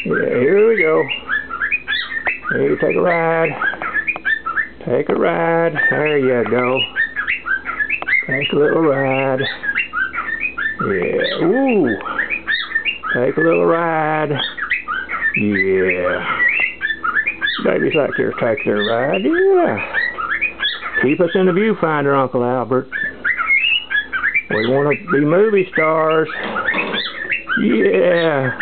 Yeah, here we go. Hey, take a ride. Take a ride. There you go. Take a little ride. Yeah. Ooh. Take a little ride. Yeah. Babies like to take their ride. Yeah. Keep us in the viewfinder, Uncle Albert. We want to be movie stars. Yeah.